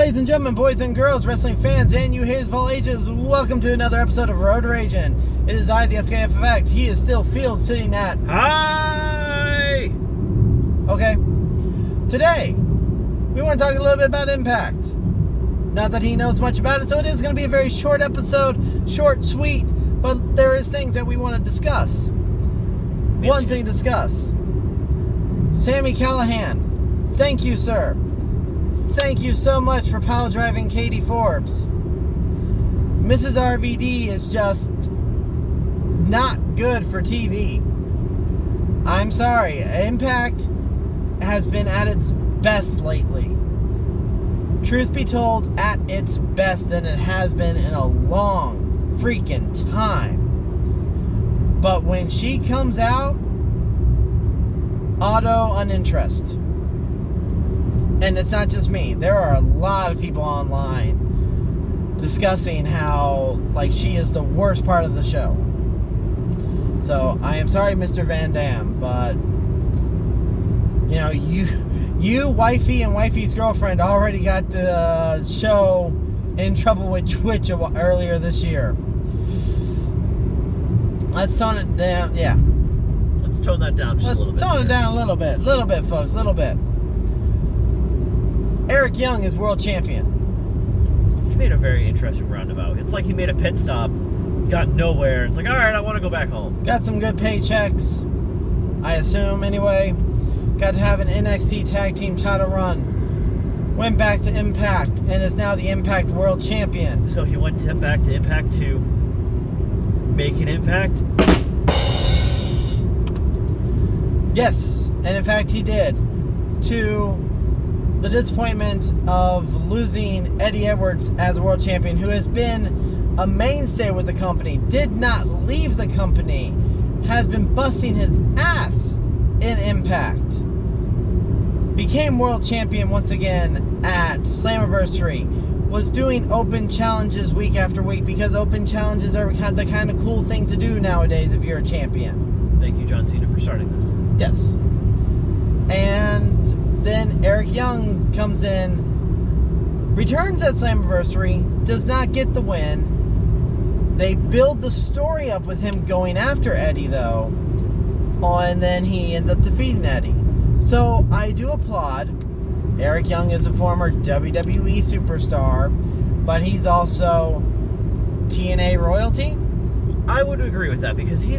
Ladies and gentlemen, boys and girls, wrestling fans, and you haters of all ages, welcome to another episode of RAGIN. It is I, the SKF Effect. He is still field sitting at... Hi! Okay. Today, we want to talk a little bit about Impact. Not that he knows much about it, so it is going to be a very short episode, short, sweet, but there is things that we want to discuss. One thing to discuss. Sami Callihan, thank you, sir. Thank you so much for pile driving Katie Forbes. Mrs. RVD is just not good for TV. I'm sorry. Impact has been at its best lately. Truth be told, at its best than it has been in a long freaking time. But when she comes out, auto uninterest. And it's not just me. There are a lot of people online discussing how, like, she is the worst part of the show. So, I am sorry, Mr. Van Dam, but, you know, you, wifey, and wifey's girlfriend already got the show in trouble with Twitch earlier this year. Let's tone it down, yeah. Let's tone that down just a little bit. Let's tone it down a little bit, folks, a little bit. Eric Young is world champion. He made a very interesting roundabout. It's like he made a pit stop, got nowhere. It's like, all right, I want to go back home. Got some good paychecks, I assume, anyway. Got to have an NXT Tag Team title run. Went back to Impact and is now the Impact World Champion. So he went back to Impact to make an impact? Yes, and in fact he did. To the disappointment of losing Eddie Edwards as world champion, who has been a mainstay with the company, did not leave the company, has been busting his ass in Impact. Became world champion once again at Slammiversary. Was doing open challenges week after week because open challenges are the kind of cool thing to do nowadays if you're a champion. Thank you, John Cena, for starting this. Yes. And then Eric Young comes in, returns at Slammiversary, does not get the win. They build the story up with him going after Eddie, though, and then he ends up defeating Eddie. So I do applaud. Eric Young is a former WWE superstar, but he's also TNA royalty. I would agree with that because he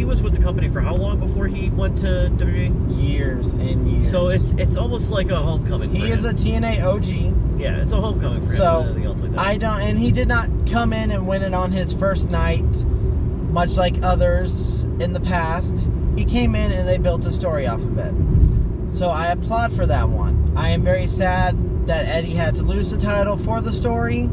was with the company for how long before he went to WWE? Years and years. So it's almost like a homecoming for him. He is a TNA OG. Yeah, it's a homecoming for him. So anything else like that. and he did not come in and win it on his first night, much like others in the past. He came in and they built a story off of it. So I applaud for that one. I am very sad that Eddie had to lose the title for the story.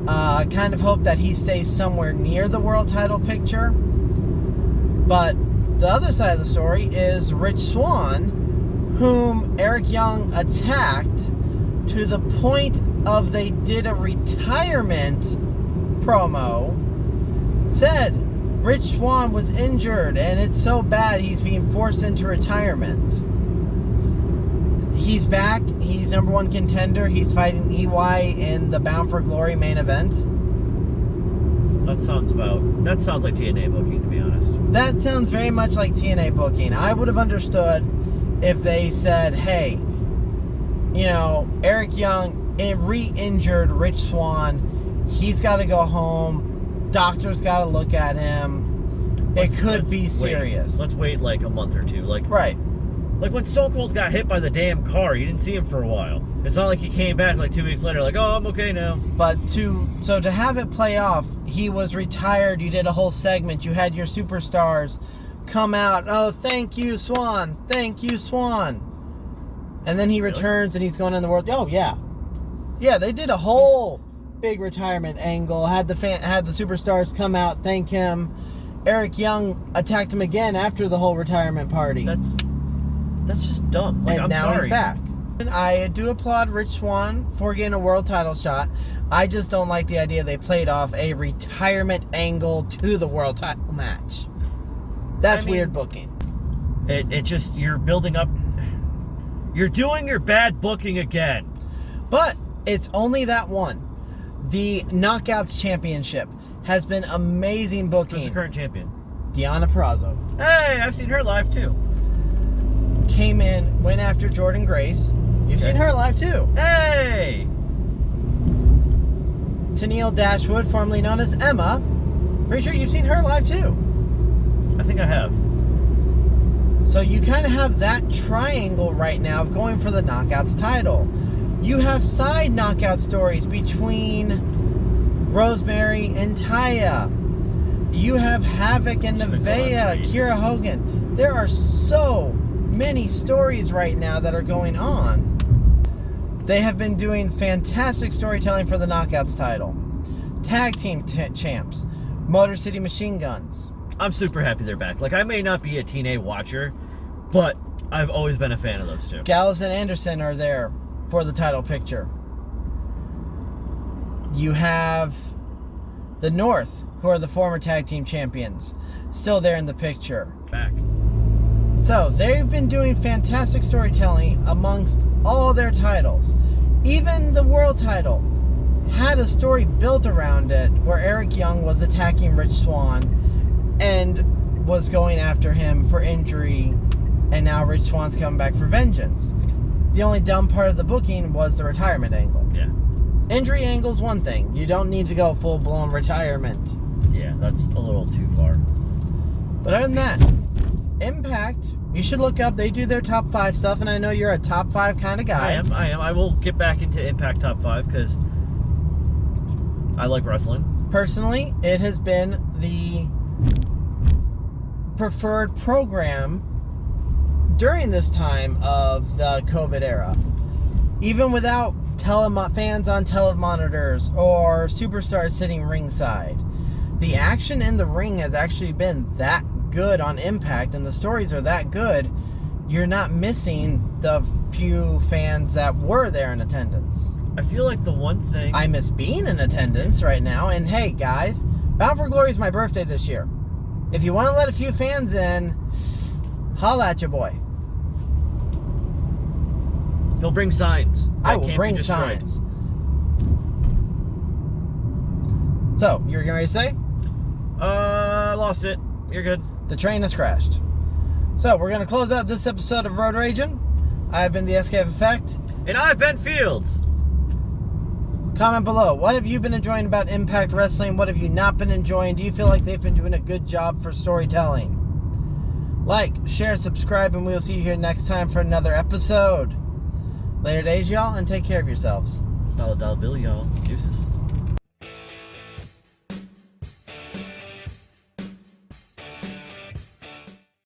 I kind of hope that he stays somewhere near the world title picture. But the other side of the story is Rich Swann, whom Eric Young attacked to the point of they did a retirement promo, said Rich Swann was injured and it's so bad he's being forced into retirement. He's back. He's number one contender. He's fighting EY in the Bound for Glory main event. That sounds like TNA booking, to be honest. That sounds very much like TNA booking. I would have understood if they said, hey, you know, Eric Young re-injured Rich Swann. He's got to go home. Doctor's got to look at him. It could be serious. Let's wait like a month or two. Right. Like when Stone Cold got hit by the damn car, you didn't see him for a while. It's not like he came back like 2 weeks later, like, oh, I'm okay now. But to have it play off, he was retired. You did a whole segment. You had your superstars come out. Oh, thank you, Swan. Thank you, Swan. And then he returns and he's going in the world. Oh yeah, yeah. They did a whole big retirement angle. Had the superstars come out, thank him. Eric Young attacked him again after the whole retirement party. That's just dumb. Like, and I'm now sorry. He's back. And I do applaud Rich Swann for getting a world title shot. I just don't like the idea they played off a retirement angle to the world title match. That's weird booking. It just, you're building up. You're doing your bad booking again. But It's only that one. The Knockouts Championship has been amazing booking. Who's the current champion? Deonna Purrazzo. Hey, I've seen her live too. Came in, went after Jordan Grace. You've seen her live too. Hey! Tennille Dashwood, formerly known as Emma. Pretty sure you've seen her live too. I think I have. So you kind of have that triangle right now of going for the Knockouts title. You have side knockout stories between Rosemary and Taya. You have Havoc and Nevaeh, Kiera Hogan. There are so many stories right now that are going on. They have been doing fantastic storytelling for the Knockouts title. Tag team champs, Motor City Machine Guns. I'm super happy they're back. Like, I may not be a TNA watcher, but I've always been a fan of those two. Gallows and Anderson are there for the title picture. You have the North, who are the former tag team champions, still there in the picture. Back. So they've been doing fantastic storytelling amongst all their titles. Even the world title had a story built around it where Eric Young was attacking Rich Swann and was going after him for injury, and now Rich Swann's coming back for vengeance. The only dumb part of the booking was the retirement angle. Yeah. Injury angle's one thing. You don't need to go full-blown retirement. Yeah, that's a little too far. But other than that, Impact, you should look up. They do their top 5 stuff, and I know you're a top 5 kind of guy. I am. I will get back into Impact Top 5 because I like wrestling. Personally, it has been the preferred program during this time of the COVID era. Even without fans on telemonitors or superstars sitting ringside, the action in the ring has actually been that good on Impact, and the stories are that good, you're not missing the few fans that were there in attendance. I feel like the one thing... I miss being in attendance right now, and hey guys, Bound for Glory is my birthday this year. If you want to let a few fans in, holla at your boy. He'll bring signs. I will bring signs. So, you're getting ready to say? Lost it. You're good. The train has crashed. So, we're going to close out this episode of Road Ragin'. I've been the SKF Effect. And I've been Fields. Comment below. What have you been enjoying about Impact Wrestling? What have you not been enjoying? Do you feel like they've been doing a good job for storytelling? Like, share, subscribe, and we'll see you here next time for another episode. Later days, y'all, and take care of yourselves. $1 bill, y'all. Deuces.